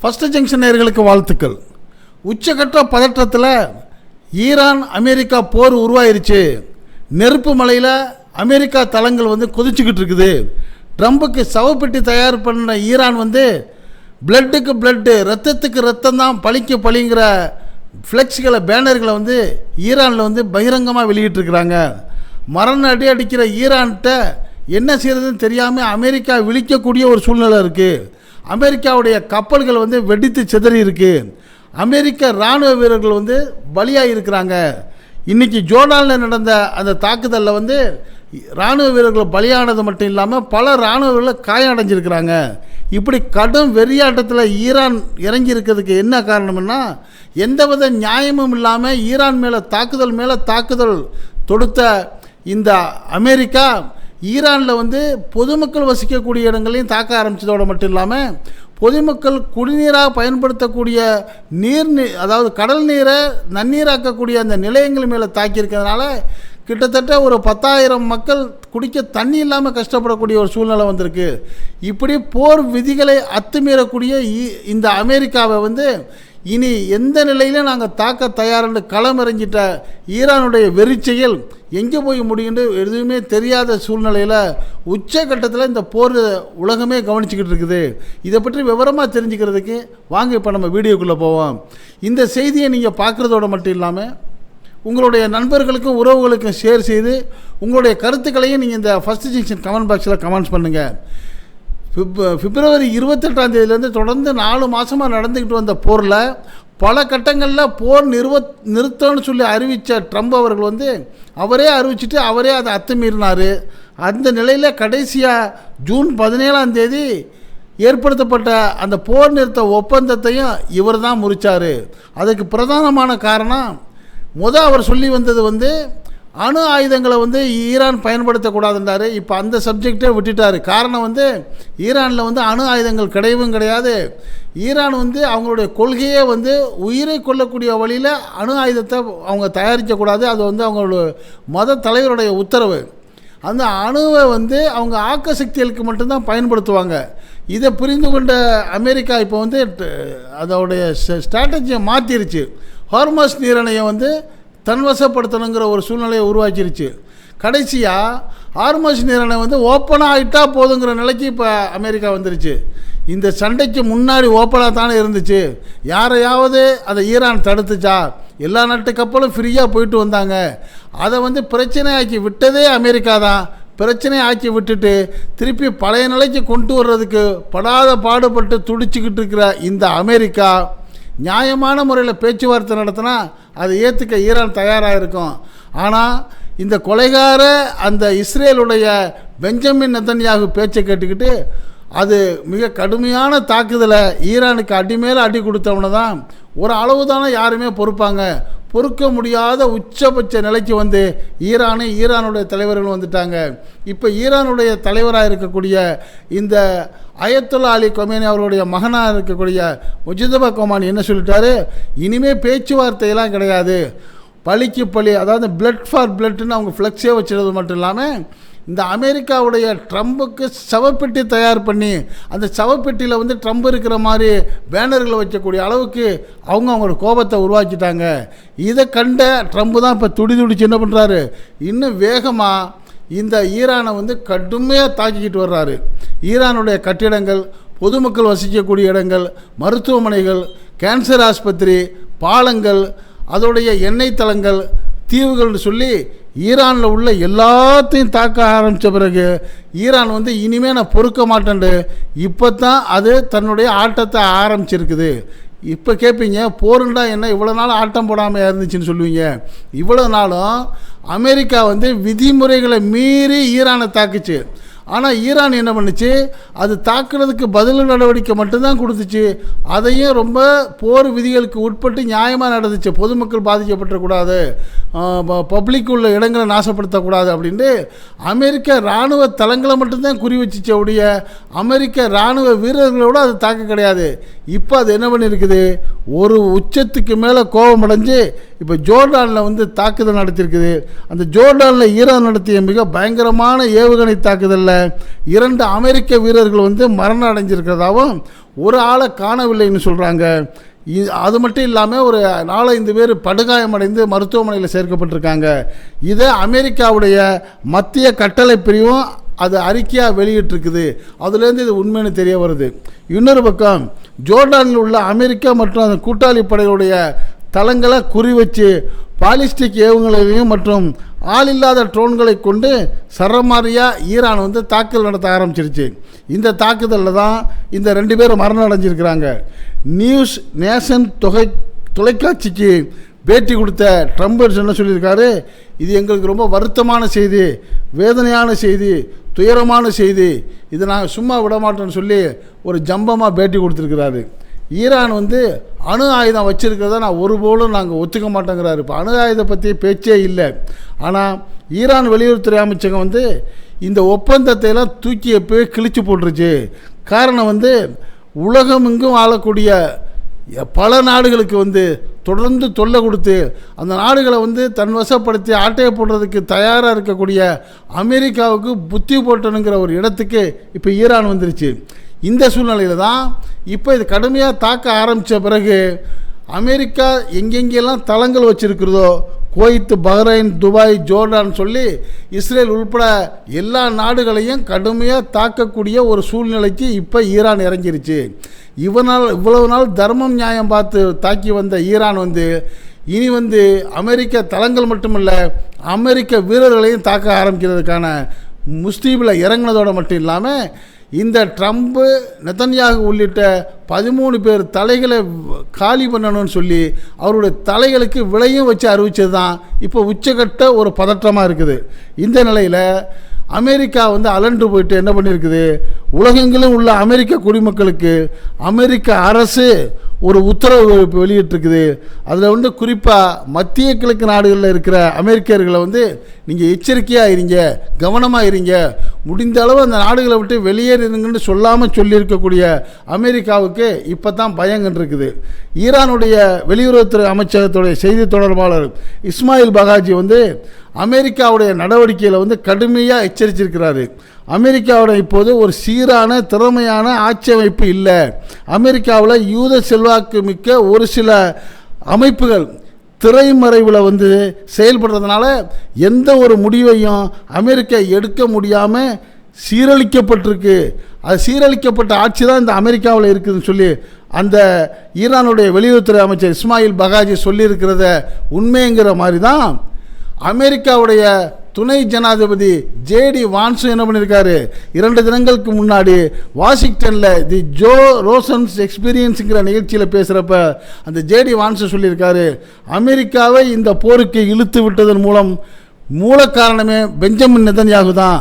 First junction நேயர்களுக்கு வாழ்த்துக்கள். உச்சகட்ட பதற்றத்தில் ஈரான் அமெரிக்கா போர் உருவாயிருச்சு. நெருப்பு மலையில் அமெரிக்கா தளங்கள் கொதிச்சுக்கிட்டு இருக்குது. ட்ரம்புக்கு சவப்பெட்டி தயார் பண்ண ஈரான் பிளட்டுக்கு பிளட்டு, ரத்தத்துக்கு ரத்தம் தான் பழிக்கு பழிங்கிற ஃப்ளெக்ஸ்களை, பேனர்களை ஈரானில் பகிரங்கமாக வெளியிட்டிருக்கிறாங்க. மரண அடி அடிக்கிற ஈரான்கிட்ட என்ன செய்கிறதுன்னு தெரியாமல் அமெரிக்கா விழிக்கக்கூடிய ஒரு சூழ்நிலை இருக்குது. அமெரிக்காவுடைய கப்பல்கள் வெடித்து சிதறி இருக்கு. அமெரிக்க இராணுவ வீரர்கள் பலியாக இருக்கிறாங்க. இன்றைக்கி ஜோர்டானில் நடந்த அந்த தாக்குதலில் இராணுவ வீரர்கள் பலியானது மட்டும் இல்லாமல் பல இராணுவ வீரர்கள் காயம் அடைஞ்சிருக்கிறாங்க. இப்படி கடும் வெறியாட்டத்தில் ஈரான் இறங்கி இருக்கிறதுக்கு என்ன காரணம்னா, எந்தவித நியாயமும் இல்லாமல் ஈரான் மேலே தாக்குதல் தொடுத்த இந்த அமெரிக்கா ஈரானில் பொதுமக்கள் வசிக்கக்கூடிய இடங்களையும் தாக்க ஆரம்பித்ததோடு மட்டும் இல்லாமல் பொதுமக்கள் குடிநீராக பயன்படுத்தக்கூடிய அதாவது கடல் நீரை நன்னீராக்கக்கூடிய அந்த நிலையங்கள் மேலே தாக்கியிருக்கிறதுனால கிட்டத்தட்ட ஒரு 10,000 மக்கள் குடிக்க தண்ணி இல்லாமல் கஷ்டப்படக்கூடிய ஒரு சூழ்நிலை வந்திருக்கு. இப்படி போர் விதிகளை அத்துமீறக்கூடிய இந்த அமெரிக்காவை இனி எந்த நிலையிலும் நாங்கள் தாக்க தயார்னு களமிறங்கிட்ட ஈரானுடைய வெறிச்செயல் எங்கே போய் முடியுன்னு எதுவுமே தெரியாத சூழ்நிலையில் உச்சகட்டத்தில் இந்த போர் உலகமே கவனிச்சுக்கிட்டு இருக்குது. இதை பற்றி விவரமாக தெரிஞ்சுக்கிறதுக்கு வாங்க இப்போ நம்ம வீடியோக்குள்ளே போவோம். இந்த செய்தியை நீங்கள் பார்க்குறதோடு மட்டும் இல்லாமல் உங்களுடைய நண்பர்களுக்கும் உறவுகளுக்கும் ஷேர் செய்து உங்களுடைய கருத்துக்களையும் நீங்கள் இந்த ஃபர்ஸ்ட் ஜங்ஷன் கமெண்ட் பாக்ஸில் கமெண்ட்ஸ் பண்ணுங்கள். பிப்ரவரி 28 தொடர்ந்து 4 மாதமாக நடந்துக்கிட்டு வந்த போரில் பல கட்டங்களில் போர் நிறுத்தம்னு சொல்லி அறிவித்த ட்ரம்ப் அவர்கள் அவரே அறிவிச்சிட்டு அவரே அதை அத்துமீறினார். அந்த நிலையில் கடைசியாக ஜூன் 17 ஏற்படுத்தப்பட்ட அந்த போர் நிறுத்த ஒப்பந்தத்தையும் இவர் தான் முறிச்சார். அதுக்கு பிரதானமான காரணம் அவர் சொல்லி வந்தது அணு ஆயுதங்களை ஈரான் பயன்படுத்தக்கூடாதுன்றார். இப்போ அந்த சப்ஜெக்டே விட்டுட்டார். காரணம் ஈரானில் அணு ஆயுதங்கள் கிடையாது. ஈரான் அவங்களுடைய கொள்கையே உயிரை கொள்ளக்கூடிய வழியில் அணு ஆயுதத்தை அவங்க தயாரிக்கக்கூடாது. அது அவங்களோட மத தலைவருடைய உத்தரவு. அந்த அணுவை அவங்க ஆக்க சக்திகளுக்கு மட்டும்தான் பயன்படுத்துவாங்க. இதை புரிந்து கொண்ட அமெரிக்கா இப்போ அதோடைய ஸ்ட்ராட்டஜியை மாற்றிருச்சு. ஹார்மஸ் நீரிணையை தன்வசப்படுத்தணுங்கிற ஒரு சூழ்நிலையை உருவாக்கிருச்சு. கடைசியாக ஹார்மஸ் நீரிணை ஓப்பனாக ஆகிட்டா போதுங்கிற நிலைக்கு இப்போ அமெரிக்கா வந்துருச்சு. இந்த சண்டைக்கு முன்னாடி ஓப்பனாக தானே இருந்துச்சு. யாரையாவது அதை ஈரான் தடுத்துச்சா? எல்லா நாட்டு கப்பலும் ஃப்ரீயாக போயிட்டு வந்தாங்க. அதை பிரச்சனையாக்கி விட்டதே அமெரிக்கா தான். பிரச்சனை ஆக்கி விட்டுட்டு திருப்பி பழைய நிலைக்கு கொண்டு வர்றதுக்கு படாத பாடுபட்டு துடிச்சிக்கிட்டு இருக்கிற இந்த அமெரிக்கா நியாயமான முறையில் பேச்சுவார்த்தை நடத்தினா அதை ஏற்றுக்க ஈரான் தயாராக இருக்கும். ஆனால் இந்த கொலைகார அந்த இஸ்ரேலுடைய பெஞ்சமின் நெதன்யாகு பேச்சை கேட்டுக்கிட்டு அது மிக கடுமையான தாக்குதலை ஈரானுக்கு அடி மேலே அடி கொடுத்தவன தான் ஒரு அளவு தானே யாருமே பொறுக்க முடியாத உச்சபட்ச நிலைக்கு ஈரானுடைய தலைவர்கள் வந்துட்டாங்க. இப்போ ஈரானுடைய தலைவராக இருக்கக்கூடிய இந்த அயத்துல்லா அலி கொமேனி அவர்களுடைய மகனாக இருக்கக்கூடிய முஜிதபா கொமானி என்ன சொல்லிட்டாரு, இனிமேல் பேச்சுவார்த்தையெல்லாம் கிடையாது, பழிக்கு பழி, அதாவது பிளட் ஃபார் பிளட்னு அவங்க ஃப்ளெக்ஸே வச்சுறது மட்டும் இல்லாமல் இந்த அமெரிக்காவுடைய ட்ரம்புக்கு சவப்பெட்டி தயார் பண்ணி அந்த சவப்பெட்டியில் ட்ரம்ப் இருக்கிற மாதிரி பேனர்களை வைக்கக்கூடிய அளவுக்கு அவங்களோட கோபத்தை உருவாக்கிட்டாங்க. இதை கண்ட ட்ரம்ப் தான் இப்போ துடிச்சு என்ன பண்ணுறாரு, இன்னும் வேகமாக இந்த ஈரானை கடுமையாக தாக்கிக்கிட்டு வர்றாரு. ஈரானுடைய கட்டிடங்கள், பொதுமக்கள் வசிக்கக்கூடிய இடங்கள், மருத்துவமனைகள், கேன்சர் ஆஸ்பத்திரி, பாலங்கள், அதோடைய எண்ணெய் தளங்கள், தீவுகள்னு சொல்லி ஈரானில் உள்ள எல்லாத்தையும் தாக்க ஆரம்பித்த பிறகு ஈரான் இனிமேல் நான் பொறுக்க மாட்டேன்ட்டு இப்போ தான் அது தன்னுடைய ஆட்டத்தை ஆரம்பிச்சிருக்குது. இப்போ கேட்பீங்க, போருண்டா என்ன இவ்வளோ நாள் ஆட்டம் போடாமல் இருந்துச்சுன்னு சொல்லுவீங்க. இவ்வளோ நாளும் அமெரிக்கா விதிமுறைகளை மீறி ஈரானை தாக்குச்சு. ஆனால் ஈரான் என்ன பண்ணுச்சு, அது தாக்குறதுக்கு பதில் நடவடிக்கை மட்டும்தான் கொடுத்துச்சு. அதையும் ரொம்ப போர் விதிகளுக்கு உட்பட்டு நியாயமாக நடந்துச்சு. பொதுமக்கள் பாதிக்கப்படக்கூடாது, பப்ளிக் உள்ள இடங்களை நாசப்படுத்தக்கூடாது அப்படின்ட்டு அமெரிக்க இராணுவ தளங்களை மட்டும்தான் குறி வச்சிச்ச உடைய அமெரிக்க இராணுவ வீரர்களோடு அது தாக்க கிடையாது. இப்போ அது என்ன பண்ணியிருக்குது, ஒரு உச்சத்துக்கு மேலே கோபம் அடைஞ்சு இப்போ ஜோர்டானில் வந்து தாக்குதல் நடத்தியிருக்குது. அந்த ஜோர்டானில் ஈரான் நடத்திய மிக பயங்கரமான ஏவுகணை தாக்குதலில் 2 அமெரிக்க வீரர்கள் வந்து மரணம் அடைஞ்சிருக்கிறதாகவும் ஒரு ஆளை காணவில்லைன்னு சொல்கிறாங்க. அது மட்டும் இல்லாமல் ஒரு 4-5 பேர் படுகாயமடைந்து மருத்துவமனையில் சேர்க்கப்பட்டிருக்காங்க. இதை அமெரிக்காவுடைய மத்திய கட்டளை பிரிவும் அது அறிக்கையாக வெளியிட்டிருக்குது. அதுலேருந்து இது உண்மைன்னு தெரிய வருது. இன்னொரு பக்கம் ஜோர்டானில் உள்ள அமெரிக்கா மற்றும் அந்த கூட்டாளி படைகளுடைய தளங்களை குறிவச்சு பாலிஸ்டிக் ஏவுகணைகளையும் மற்றும் ஆளில்லாத ட்ரோன்களை கொண்டு சரமாரியாக ஈரான் வந்து தாக்குதல் நடத்த ஆரம்பிச்சிருச்சு. இந்த தாக்குதலில் தான் இந்த 2 பேரும் மரணம் அடைஞ்சிருக்கிறாங்க. நியூஸ் நேஷன் தொலைக்காட்சிக்கு பேட்டி கொடுத்த ட்ரம்ப் என்ன சொல்லியிருக்காரு, இது எங்களுக்கு ரொம்ப வருத்தமான செய்தி, வேதனையான செய்தி, துயரமான செய்தி, இதை நாங்கள் சும்மா விட மாட்டோம்னு சொல்லி ஒரு ஜம்பமாக பேட்டி கொடுத்துருக்கிறாரு. ஈரான் வந்து அணு ஆயுதம் வச்சுருக்கிறத நான் ஒருபோலும் நாங்கள் ஒத்துக்க மாட்டேங்கிறாரு. இப்போ அணு ஆயுதம் பற்றி பேச்சே இல்லை. ஆனால் ஈரான் வெளியுறவுத்துறை அமைச்சகம் வந்து இந்த ஒப்பந்தத்தை எல்லாம் தூக்கி எப்போவே கிழிச்சு போட்டுருச்சு. காரணம் வந்து உலகமெங்கும் ஆளக்கூடிய பல நாடுகளுக்கு வந்து தொடர்ந்து தொல்லை கொடுத்து அந்த நாடுகளை வந்து தன் வசப்படுத்தி ஆட்டையை போடுறதுக்கு தயாராக இருக்கக்கூடிய அமெரிக்காவுக்கு புத்தி போட்டணுங்கிற ஒரு இடத்துக்கு இப்போ ஈரான் வந்துருச்சு. இந்த சூழ்நிலையில் தான் இப்போ இது கடுமையாக தாக்க ஆரம்பித்த பிறகு அமெரிக்கா எங்கெங்கெல்லாம் தளங்கள் வச்சுருக்கிறதோ குவைத், பஹ்ரைன், துபாய், ஜோர்டான் சொல்லி இஸ்ரேல் உள்பட எல்லா நாடுகளையும் கடுமையாக தாக்கக்கூடிய ஒரு சூழ்நிலைக்கு இப்போ ஈரான் இறங்கிருச்சு. இவ்வளவு நாள் தர்மம் நியாயம் பார்த்து தாக்கி வந்த ஈரான் வந்து இனி வந்து அமெரிக்க தளங்கள் மட்டுமல்ல அமெரிக்க வீரர்களையும் தாக்க ஆரம்பிக்கிறதுக்கான முஸ்தீபில் இறங்கினதோடு மட்டும் இல்லாமல் இந்த ட்ரம்ப்பு, நெதன்யாகு உள்ளிட்ட 13 பேர் தலைகளை காலி பண்ணணும்னு சொல்லி அவருடைய தலைகளுக்கு விலையும் வச்சு அறிவித்தது தான் இப்போ உச்சகட்ட ஒரு பதற்றமாக இருக்குது. இந்த நிலையில் அமெரிக்கா வந்து அலண்டு போயிட்டு என்ன பண்ணியிருக்குது, உலகெங்கிலும் உள்ள அமெரிக்க குடிமக்களுக்கு அமெரிக்க அரசு ஒரு உத்தரவு வெளியிட்டிருக்குது. அதில் வந்து குறிப்பாக மத்திய கிழக்கு நாடுகளில் இருக்கிற அமெரிக்கர்களை வந்து நீங்கள் எச்சரிக்கையாக இருங்க, கவனமாக இருங்க, முடிந்த அளவு அந்த நாடுகளை விட்டு வெளியேறுங்கன்னு சொல்லாமல் சொல்லியிருக்கக்கூடிய அமெரிக்காவுக்கு இப்போ தான் பயங்கன்றிருக்குது. ஈரானுடைய வெளியுறவுத்துறை அமைச்சகத்துடைய செய்தி தொடர்பாளர் இஸ்மாயில் பகாஜி வந்து அமெரிக்காவுடைய நடவடிக்கையில் வந்து கடுமையாக எச்சரிச்சிருக்கிறாரு. அமெரிக்காவோட இப்போது ஒரு சீரான திறமையான ஆட்சி அமைப்பு இல்லை. அமெரிக்காவில் யூத செல்வாக்கு மிக்க ஒரு சில அமைப்புகள் திரைமறைவில் வந்து செயல்படுறதுனால எந்த ஒரு முடிவையும் அமெரிக்கா எடுக்க முடியாமல் சீரழிக்கப்பட்டிருக்கு. அது சீரழிக்கப்பட்ட ஆட்சி தான் இந்த அமெரிக்காவில் இருக்குதுன்னு சொல்லி அந்த ஈரானுடைய வெளியுறவுத்துறை அமைச்சர் இஸ்மாயில் பகாஜி சொல்லியிருக்கிறத உண்மைங்கிற மாதிரி தான் அமெரிக்காவுடைய துணை ஜனாதிபதி ஜேடி வான்ஸும் என்ன பண்ணியிருக்காரு, 2 தினங்களுக்கு முன்னாடி வாஷிங்டனில் தி ஜோ ரோசன்ஸ் எக்ஸ்பீரியன்ஸுங்கிற நிகழ்ச்சியில் பேசுகிறப்ப அந்த ஜேடி வான்ஸு சொல்லியிருக்காரு, அமெரிக்காவை இந்த போருக்கு இழுத்து விட்டதன் மூல காரணமே பெஞ்சமின் நெதன்யாகு தான்.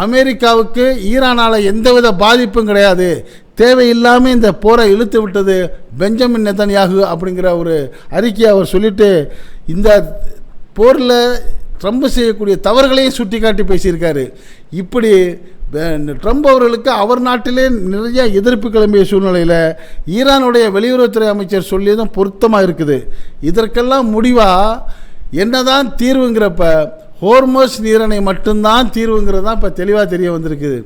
அமெரிக்காவுக்கு ஈரானால் எந்தவித பாதிப்பும் கிடையாது, தேவையில்லாமல் இந்த போரை இழுத்து விட்டது பெஞ்சமின் நெதன்யாகு அப்படிங்கிற ஒரு அறிக்கையை அவர் சொல்லிட்டு இந்த போரில் ட்ரம்ப் செய்யக்கூடிய தவறுகளையும் சுட்டி காட்டி பேசியிருக்காரு. இப்படி ட்ரம்ப் அவர்களுக்கு அவர் நாட்டிலே நிறைய எதிர்ப்பு கிளம்பிய சூழ்நிலையில் ஈரானுடைய வெளியுறவுத்துறை அமைச்சர் சொல்லியதும் பொருத்தமாக இருக்குது. இதற்கெல்லாம் முடிவாக என்னதான் தீர்வுங்கிறப்ப ஹோர்மோஸ் நீரிணை மட்டும்தான் தீர்வுங்கிறது தான் இப்போ தெளிவாக தெரிய வந்திருக்குது.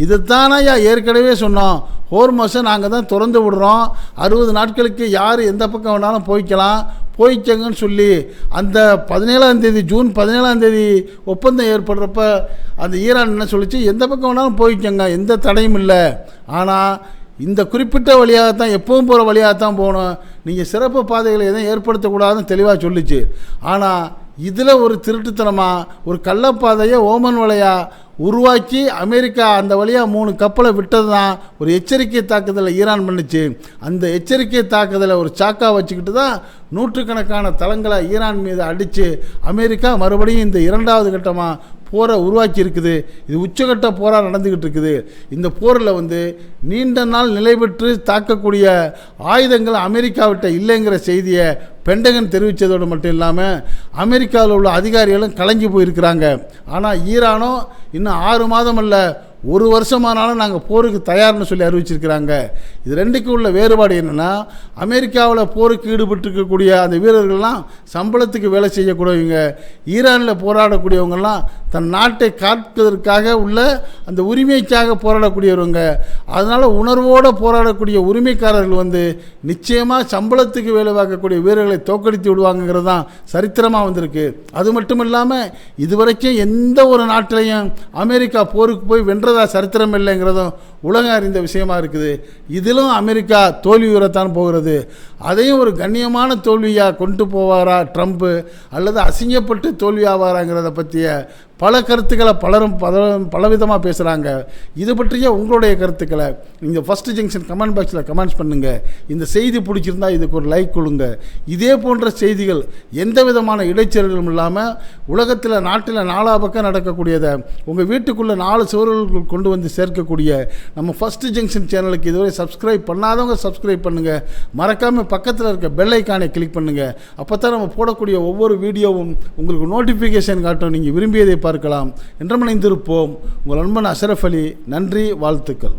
இதுதானே ஏற்கனவே சொன்னோம், ஹோர்மோஸை நாங்கள் தான் திறந்து விடுறோம், 60 நாட்களுக்கு யார் எந்த பக்கம் வேணாலும் போய்க்கங்கன்னு சொல்லி அந்த 17ஆம் தேதி ஜூன் 17ஆம் தேதி ஒப்பந்தம் ஏற்படுறப்ப அந்த ஈரான் என்ன சொல்லிச்சு, எந்த பக்கம் வேணாலும் போய்க்கங்க, எந்த தடையும் இல்லை, ஆனால் இந்த குறிப்பிட்ட வழியாகத்தான் எப்பவும் போகிற வழியாகத்தான் போகணும், நீங்கள் சிறப்பு பாதைகளை எதுவும் ஏற்படுத்தக்கூடாதுன்னு தெளிவாக சொல்லிச்சு. ஆனால் இதில் ஒரு திருட்டுத்தனமாக ஒரு கள்ளப்பாதையை ஓமன் வலையாக உருவாக்கி அமெரிக்கா அந்த வழியாக 3 கப்பலை விட்டது தான் ஒரு எச்சரிக்கை தாக்குதலை ஈரான் பண்ணிச்சு. அந்த எச்சரிக்கை தாக்குதலை ஒரு சாக்கா வச்சுக்கிட்டு தான் நூற்றுக்கணக்கான தளங்களை ஈரான் மீது அடித்து அமெரிக்கா மறுபடியும் இந்த 2வது கட்டமாக போரை உருவாக்கி இருக்குது. இது உச்சகட்ட போராக நடந்துக்கிட்டு இருக்குது. இந்த போரில் வந்து நீண்ட நாள் நிலை பெற்று தாக்கக்கூடிய ஆயுதங்கள் அமெரிக்காவிட்ட இல்லைங்கிற செய்தியை பென்டகன் தெரிவித்ததோடு மட்டும் இல்லாமல் அமெரிக்காவில் உள்ள அதிகாரிகளும் கலங்கி போயிருக்கிறாங்க. ஆனால் ஈரானோ இன்னும் 6 மாதம் அல்ல 1 வருஷமானாலும் நாங்கள் போருக்கு தயார்னு சொல்லி அறிவிச்சிருக்கிறாங்க. இது ரெண்டுக்கும் உள்ள வேறுபாடு என்னென்னா, அமெரிக்காவில் போருக்கு ஈடுபட்டிருக்கக்கூடிய அந்த வீரர்கள்லாம் சம்பளத்துக்கு வேலை செய்யக்கூடியவங்க, ஈரானில் போராடக்கூடியவங்கெல்லாம் தன் நாட்டை காப்பதற்காக உள்ள அந்த உரிமைக்காக போராடக்கூடியவங்க. அதனால் உணர்வோடு போராடக்கூடிய உரிமைக்காரர்கள் வந்து நிச்சயமாக சம்பளத்துக்கு வேலை பார்க்கக்கூடிய வீரர்களை தோற்கடித்து விடுவாங்கிறது தான் சரித்திரமாக வந்திருக்கு. அது மட்டும் இல்லாமல் இதுவரைக்கும் எந்த ஒரு நாட்டிலையும் அமெரிக்கா போருக்கு போய் வென்றதா சரித்திரம் இல்லைங்கிறதும் உலகம் அறிந்த விஷயமா இருக்குது. இதிலும் அமெரிக்கா தோல்வி உறத்தான் போகிறது. அதையும் ஒரு கண்ணியமான தோல்வியாக கொண்டு போவாரா ட்ரம்ப்பு, அல்லது அசிங்கப்பட்டு தோல்வி ஆவாராங்கிறத பற்றிய பல கருத்துக்களை பலரும் பலவிதமாக பேசுகிறாங்க. இது பற்றிய உங்களுடைய கருத்துக்களை நீங்கள் ஃபஸ்ட்டு ஜங்ஷன் கமெண்ட் பாக்ஸில் கமெண்ட்ஸ் பண்ணுங்கள். இந்த செய்தி பிடிச்சிருந்தா இதுக்கு ஒரு லைக் கொடுங்க. இதே போன்ற செய்திகள் எந்த விதமான இடைச்சல்களும் இல்லாமல் உலகத்தில் நாட்டில் 4 பக்கம் நடக்கக்கூடியதை உங்கள் வீட்டுக்குள்ளே 4 சுவர்களுக்குள் கொண்டு வந்து சேர்க்கக்கூடிய நம்ம ஃபஸ்ட்டு ஜங்ஷன் சேனலுக்கு இதுவரை சப்ஸ்கிரைப் பண்ணாதவங்க சப்ஸ்கிரைப் பண்ணுங்கள். மறக்காமல் பக்கத்தில் இருக்க பெல் ஐக்கானை கிளிக் பண்ணுங்கள். அப்போ தான் நம்ம போடக்கூடிய ஒவ்வொரு வீடியோவும் உங்களுக்கு நோட்டிஃபிகேஷன் காட்டும். நீங்கள் விரும்பியதை பார்க்கலாம். என்றும் இணைந்திருப்போம். உங்கள் நண்பன் அஷ்ரஃப் அலி. நன்றி, வாழ்த்துக்கள்.